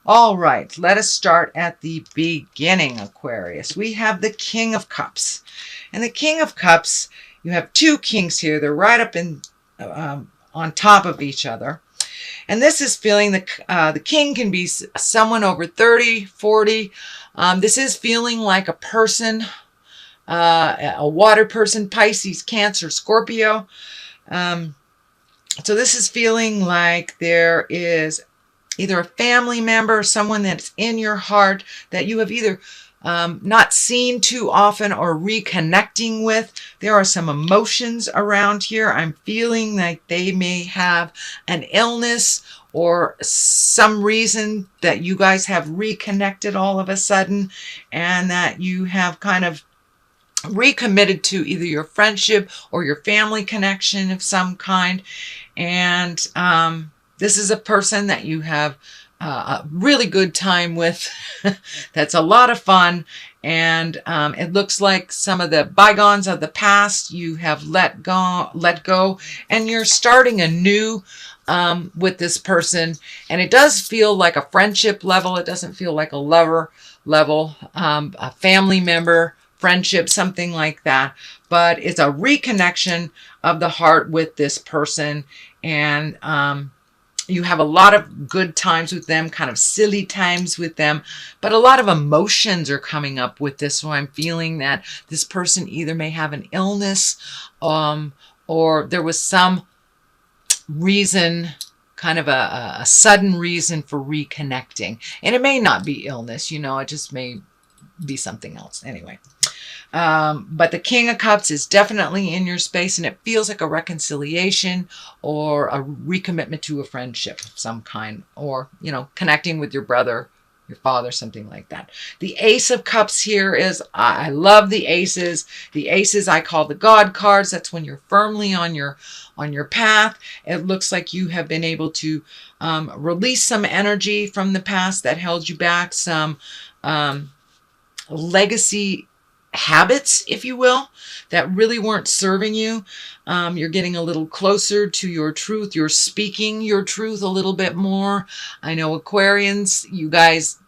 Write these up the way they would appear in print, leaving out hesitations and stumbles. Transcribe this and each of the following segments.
All right, let us start at the beginning, Aquarius. We have the King of Cups. And the King of Cups, you have two kings here. They're right up in on top of each other. And this is feeling the king can be someone over 30, 40. This is feeling like a person, a water person, Pisces, Cancer, Scorpio. So this is feeling like there is either a family member, someone that's in your heart that you have either not seen too often or reconnecting with. There are some emotions around here. I'm feeling like they may have an illness or some reason that you guys have reconnected all of a sudden, and that you have kind of recommitted to either your friendship or your family connection of some kind. And this is a person that you have a really good time with. That's a lot of fun. And it looks like some of the bygones of the past you have let go, and you're starting anew with this person. And it does feel like a friendship level. It doesn't feel like a lover level, a family member friendship, something like that. But it's a reconnection of the heart with this person. And you have a lot of good times with them, kind of silly times with them, but a lot of emotions are coming up with this. So I'm feeling that this person either may have an illness, or there was some reason, kind of a sudden reason for reconnecting. And it may not be illness, it just may be something else. Anyway. But the King of Cups is definitely in your space, and it feels like a reconciliation or a recommitment to a friendship of some kind, or, connecting with your brother, your father, something like that. The Ace of Cups here is, I love the aces. The aces I call the God cards. That's when you're firmly on your path. It looks like you have been able to release some energy from the past that held you back, some legacy habits, if you will, that really weren't serving you. You're getting a little closer to your truth. You're speaking your truth a little bit more. I know Aquarians, you guys,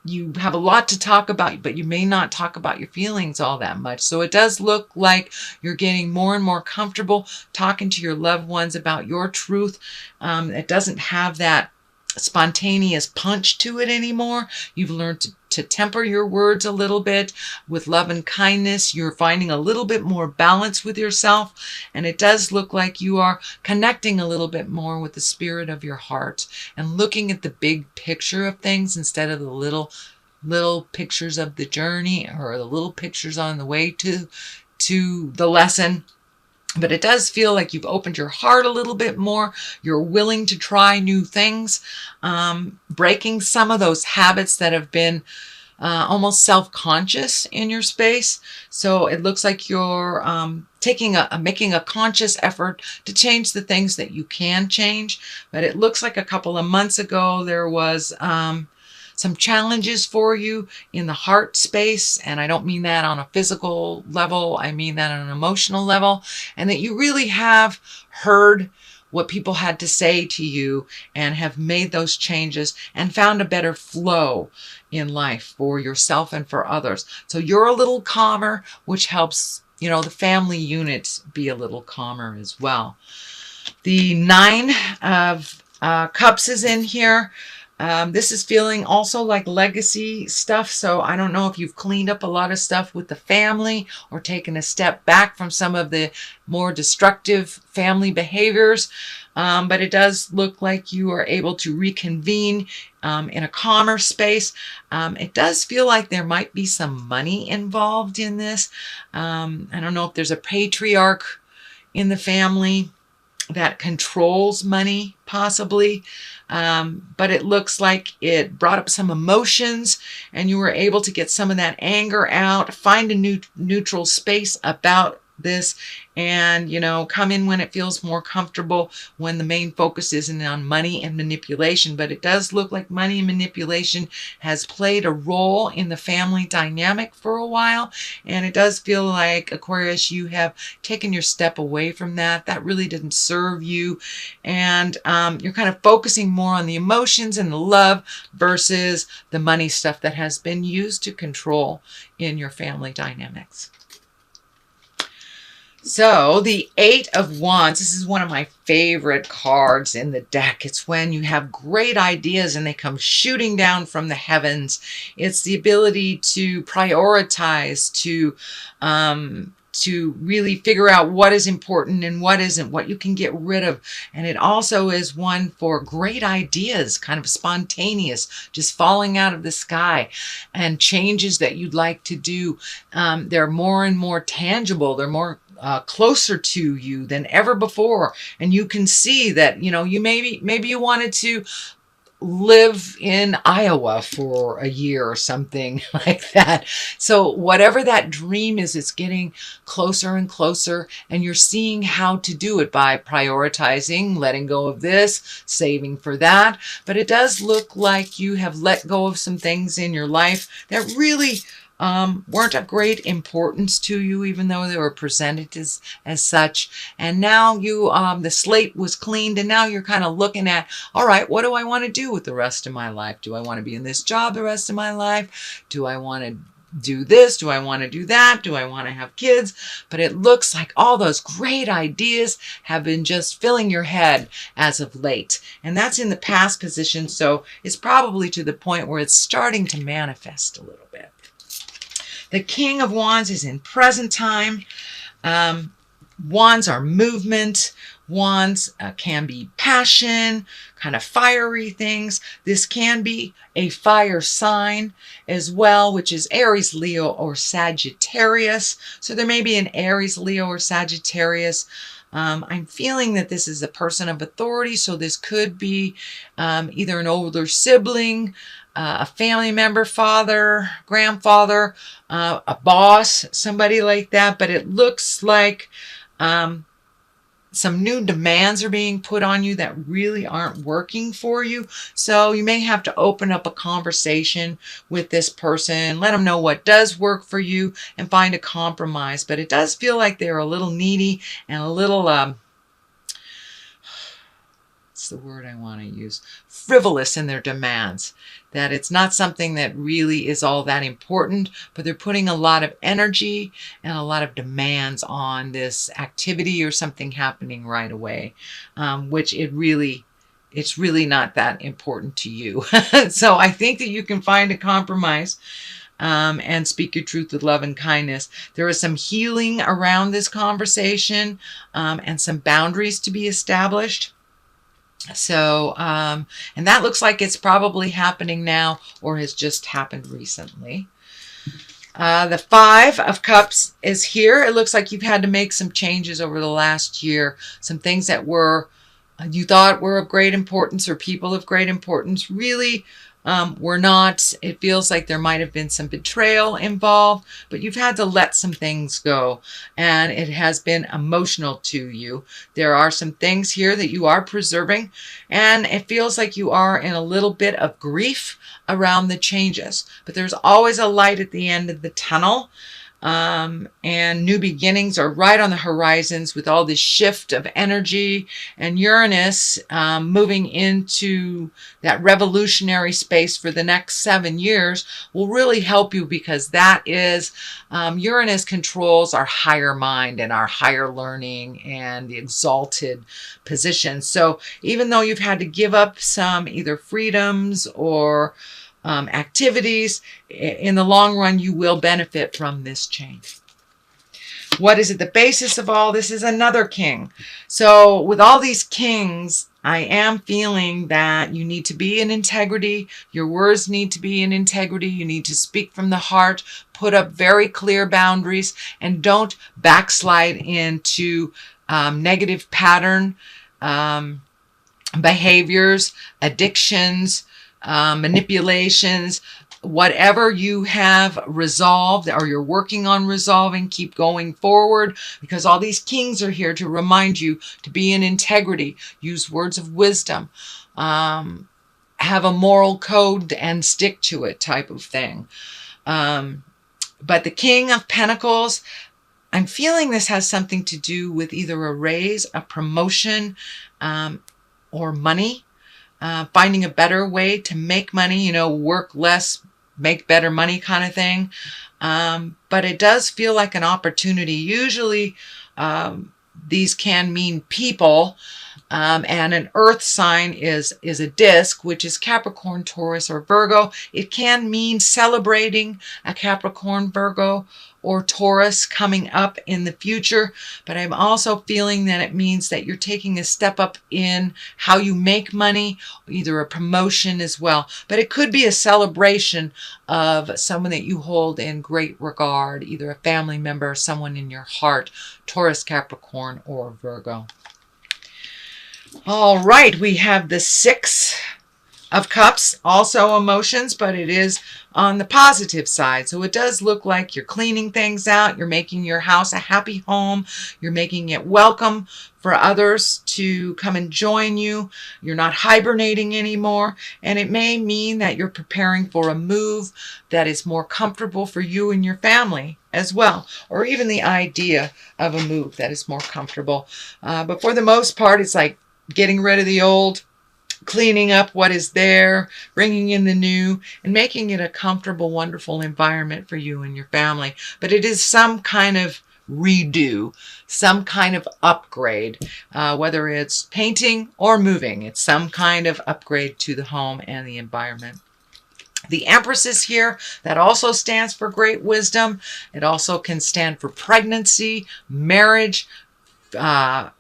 you have a lot to talk about, but you may not talk about your feelings all that much. So it does look like you're getting more and more comfortable talking to your loved ones about your truth. It doesn't have that spontaneous punch to it anymore. You've learned to temper your words a little bit with love and kindness. You're finding a little bit more balance with yourself, and it does look like you are connecting a little bit more with the spirit of your heart and looking at the big picture of things instead of the little pictures of the journey or the little pictures on the way to the lesson. But it does feel like you've opened your heart a little bit more. You're willing to try new things, breaking some of those habits that have been almost self-conscious in your space. So it looks like you're making a conscious effort to change the things that you can change. But it looks like a couple of months ago there was some challenges for you in the heart space. And I don't mean that on a physical level. I mean that on an emotional level. And that you really have heard what people had to say to you and have made those changes and found a better flow in life for yourself and for others. So you're a little calmer, which helps, the family unit be a little calmer as well. The Nine of Cups is in here. This is feeling also like legacy stuff. So I don't know if you've cleaned up a lot of stuff with the family or taken a step back from some of the more destructive family behaviors. But it does look like you are able to reconvene in a calmer space. It does feel like there might be some money involved in this. I don't know if there's a patriarch in the family that controls money, possibly. But it looks like it brought up some emotions and you were able to get some of that anger out, find a neutral space about this, and, you know, come in when it feels more comfortable, when the main focus isn't on money and manipulation. But it does look like money and manipulation has played a role in the family dynamic for a while. And it does feel like, Aquarius, you have taken your step away from that. That really didn't serve you. And you're kind of focusing more on the emotions and the love versus the money stuff that has been used to control in your family dynamics. So the Eight of Wands, this is one of my favorite cards in the deck. It's when you have great ideas and they come shooting down from the heavens. It's the ability to prioritize, to really figure out what is important and what isn't, what you can get rid of. And it also is one for great ideas, kind of spontaneous, just falling out of the sky, and changes that you'd like to do. They're more and more tangible. They're more closer to you than ever before. And you can see that, you know, you maybe you wanted to live in Iowa for a year or something like that. So whatever that dream is, it's getting closer and closer, and you're seeing how to do it by prioritizing, letting go of this, saving for that. But it does look like you have let go of some things in your life that really weren't of great importance to you, even though they were presented as such. And now you, the slate was cleaned, and now you're kind of looking at, all right, what do I want to do with the rest of my life? Do I want to be in this job the rest of my life? Do I want to do this? Do I want to do that? Do I want to have kids? But it looks like all those great ideas have been just filling your head as of late. And that's in the past position, so it's probably to the point where it's starting to manifest a little bit. The King of Wands is in present time. Wands are movement. Wands can be passion, kind of fiery things. This can be a fire sign as well, which is Aries, Leo, or Sagittarius. So there may be an Aries, Leo, or Sagittarius. I'm feeling that this is a person of authority, so this could be either an older sibling, a family member, father, grandfather, a boss, somebody like that. But it looks like some new demands are being put on you that really aren't working for you. So you may have to open up a conversation with this person, let them know what does work for you, and find a compromise. But it does feel like they're a little needy and a little, what's the word I want to use? Frivolous in their demands. That it's not something that really is all that important, but they're putting a lot of energy and a lot of demands on this activity or something happening right away, which it's really not that important to you. So I think that you can find a compromise and speak your truth with love and kindness. There is some healing around this conversation and some boundaries to be established. So, and that looks like it's probably happening now or has just happened recently. The Five of Cups is here. It looks like you've had to make some changes over the last year. Some things that you thought were of great importance, or people of great importance, really were not. It feels like there might have been some betrayal involved, but you've had to let some things go, and it has been emotional to you. There are some things here that you are preserving, and it feels like you are in a little bit of grief around the changes, but there's always a light at the end of the tunnel. And new beginnings are right on the horizons with all this shift of energy, and Uranus moving into that revolutionary space for the next 7 years will really help you, because that is Uranus controls our higher mind and our higher learning and the exalted position. So even though you've had to give up some either freedoms or activities, in the long run, you will benefit from this change. What is at the basis of all this is another king. So with all these kings, I am feeling that you need to be in integrity. Your words need to be in integrity. You need to speak from the heart, put up very clear boundaries, and don't backslide into negative pattern behaviors, addictions, manipulations. Whatever you have resolved or you're working on resolving, keep going forward, because all these kings are here to remind you to be in integrity, use words of wisdom, have a moral code and stick to it type of thing. But the King of Pentacles, I'm feeling this has something to do with either a raise, a promotion, or money. Finding a better way to make money, you know, work less, make better money kind of thing. But it does feel like an opportunity. Usually these can mean people, and an earth sign is a disc, which is Capricorn, Taurus, or Virgo. It can mean celebrating a Capricorn, Virgo, or Taurus coming up in the future, but I'm also feeling that it means that you're taking a step up in how you make money, either a promotion as well. But it could be a celebration of someone that you hold in great regard, either a family member or someone in your heart, Taurus, Capricorn, or Virgo. All right, we have the Six of Cups, also emotions, but it is on the positive side. So it does look like you're cleaning things out, you're making your house a happy home, you're making it welcome for others to come and join you, you're not hibernating anymore, and it may mean that you're preparing for a move that is more comfortable for you and your family as well, or even the idea of a move that is more comfortable. But for the most part, it's like getting rid of the old, cleaning up what is there, bringing in the new, and making it a comfortable, wonderful environment for you and your family. But it is some kind of redo, some kind of upgrade, whether it's painting or moving. It's some kind of upgrade to the home and the environment. The Empress is here. That also stands for great wisdom. It also can stand for pregnancy, marriage,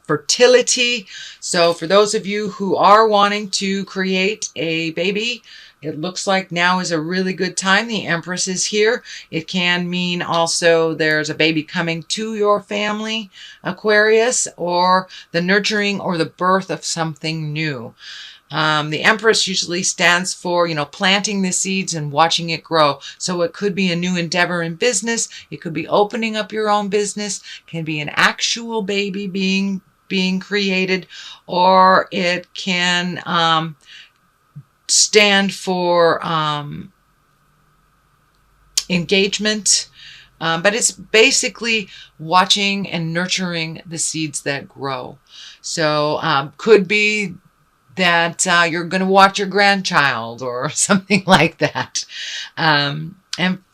fertility. So for those of you who are wanting to create a baby, it looks like now is a really good time. The Empress is here. It can mean also there's a baby coming to your family, Aquarius, or the nurturing or the birth of something new. The Empress usually stands for, you know, planting the seeds and watching it grow. So it could be a new endeavor in business. It could be opening up your own business. It can be an actual baby being created, or it can stand for engagement. But it's basically watching and nurturing the seeds that grow. So could be that you're going to watch your grandchild or something like that. And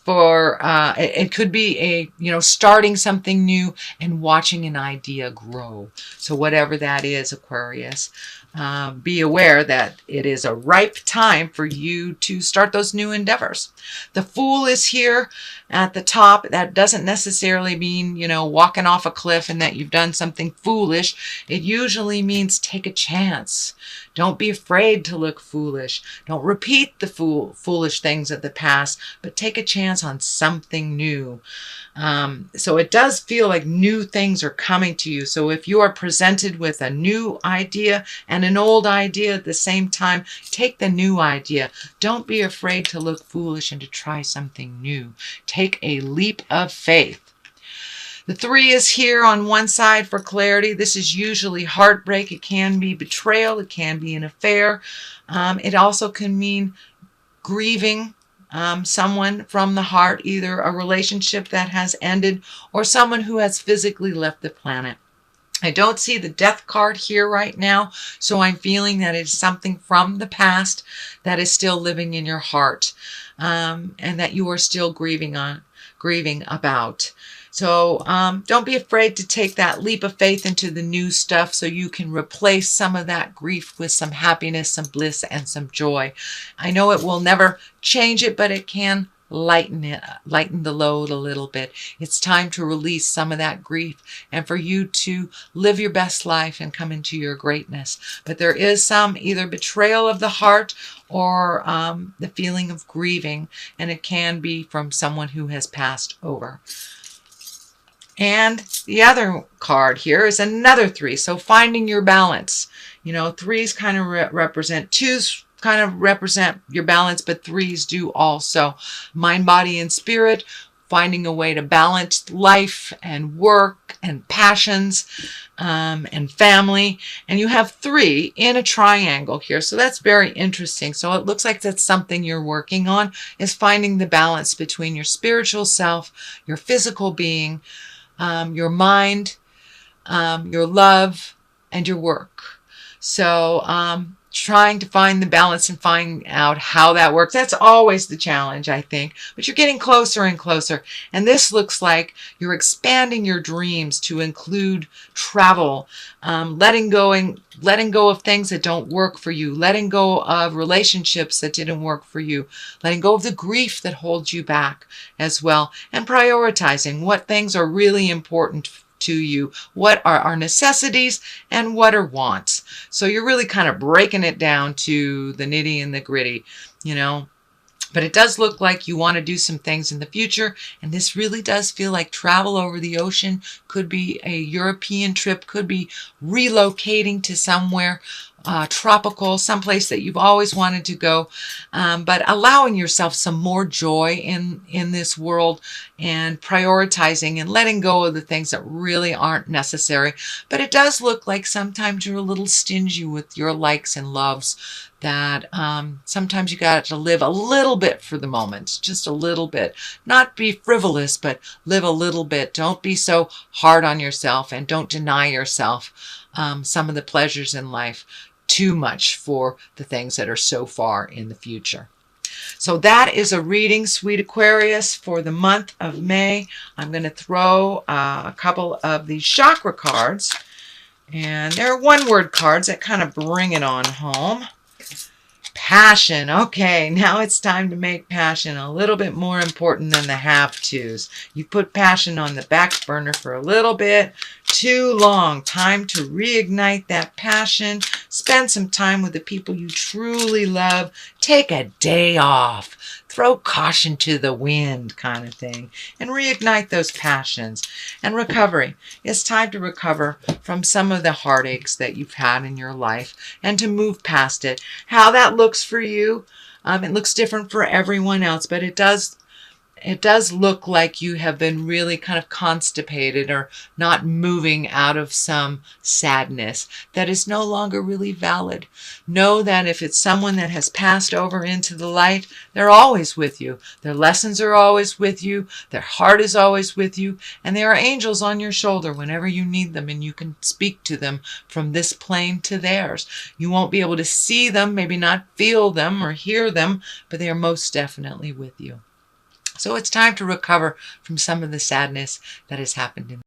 for it could be a, you know, starting something new and watching an idea grow. So whatever that is, Aquarius, be aware that it is a ripe time for you to start those new endeavors. The Fool is here at the top. That doesn't necessarily mean, you know, walking off a cliff and that you've done something foolish. It usually means take a chance. Don't be afraid to look foolish. Don't repeat the foolish things of the past, but take a chance on something new. So it does feel like new things are coming to you. So if you are presented with a new idea and an old idea at the same time, take the new idea. Don't be afraid to look foolish and to try something new. Take a leap of faith. The Three is here on one side for clarity. This is usually heartbreak. It can be betrayal. It can be an affair. It also can mean grieving someone from the heart, either a relationship that has ended or someone who has physically left the planet. I don't see the Death card here right now, so I'm feeling that it's something from the past that is still living in your heart, and that you are still grieving about. So don't be afraid to take that leap of faith into the new stuff so you can replace some of that grief with some happiness, some bliss, and some joy. I know it will never change it, but it can lighten the load a little bit. It's time to release some of that grief and for you to live your best life and come into your greatness. But there is some either betrayal of the heart or the feeling of grieving, and it can be from someone who has passed over. And the other card here is another Three. So finding your balance. You know, threes kind of represent twos kind of represent your balance, but 3s do also. Mind, body, and spirit, finding a way to balance life and work and passions and family. And you have 3 in a triangle here. So that's very interesting. So it looks like that's something you're working on, is finding the balance between your spiritual self, your physical being, your mind, your love, and your work. So trying to find the balance and find out how that works. That's always the challenge, I think. But you're getting closer and closer. And this looks like you're expanding your dreams to include travel, letting go of things that don't work for you, letting go of relationships that didn't work for you, letting go of the grief that holds you back as well, and prioritizing what things are really important to you, what are our necessities and what are wants. So you're really kind of breaking it down to the nitty and the gritty, you know. But it does look like you want to do some things in the future, and this really does feel like travel over the ocean. Could be a European trip, could be relocating to somewhere tropical, someplace that you've always wanted to go, but allowing yourself some more joy in this world, and prioritizing and letting go of the things that really aren't necessary. But it does look like sometimes you're a little stingy with your likes and loves, that sometimes you got to live a little bit for the moment, just a little bit. Not be frivolous, but live a little bit. Don't be so hard on yourself, and don't deny yourself some of the pleasures in life too much for the things that are so far in the future. So that is a reading, sweet Aquarius, for the month of May. I'm going to throw a couple of these chakra cards, and they're one-word cards that kind of bring it on home. Passion. Okay, now it's time to make passion a little bit more important than the have-tos. You put passion on the back burner for a little bit too long. Time to reignite that passion. Spend some time with the people you truly love. Take a day off. Throw caution to the wind, kind of thing, and reignite those passions. And recovery. It's time to recover from some of the heartaches that you've had in your life and to move past it. How that looks for you, it looks different for everyone else, but it does look like you have been really kind of constipated or not moving out of some sadness that is no longer really valid. Know that if it's someone that has passed over into the light, they're always with you. Their lessons are always with you. Their heart is always with you. And there are angels on your shoulder whenever you need them, and you can speak to them from this plane to theirs. You won't be able to see them, maybe not feel them or hear them, but they are most definitely with you. So it's time to recover from some of the sadness that has happened in